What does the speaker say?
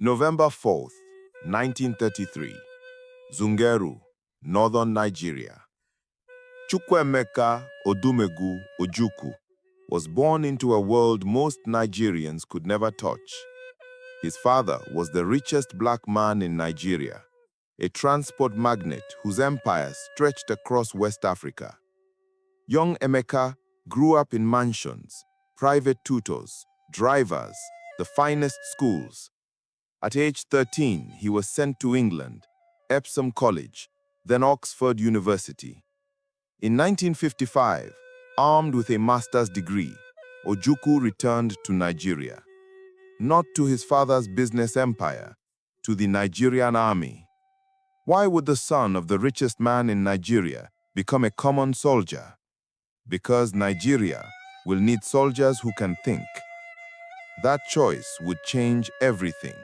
November 4th, 1933. Zungeru, northern Nigeria. Chukwuemeka Odumegwu Ojukwu was born into a world most Nigerians could never touch. His father was the richest black man in Nigeria, a transport magnate whose empire stretched across West Africa. Young Emeka grew up in mansions, private tutors, drivers, the finest schools. At age 13, he was sent to England, Epsom College, then Oxford University. In 1955, armed with a master's degree, Ojukwu returned to Nigeria. Not to his father's business empire, to the Nigerian army. Why would the son of the richest man in Nigeria become a common soldier? Because Nigeria will need soldiers who can think. That choice would change everything.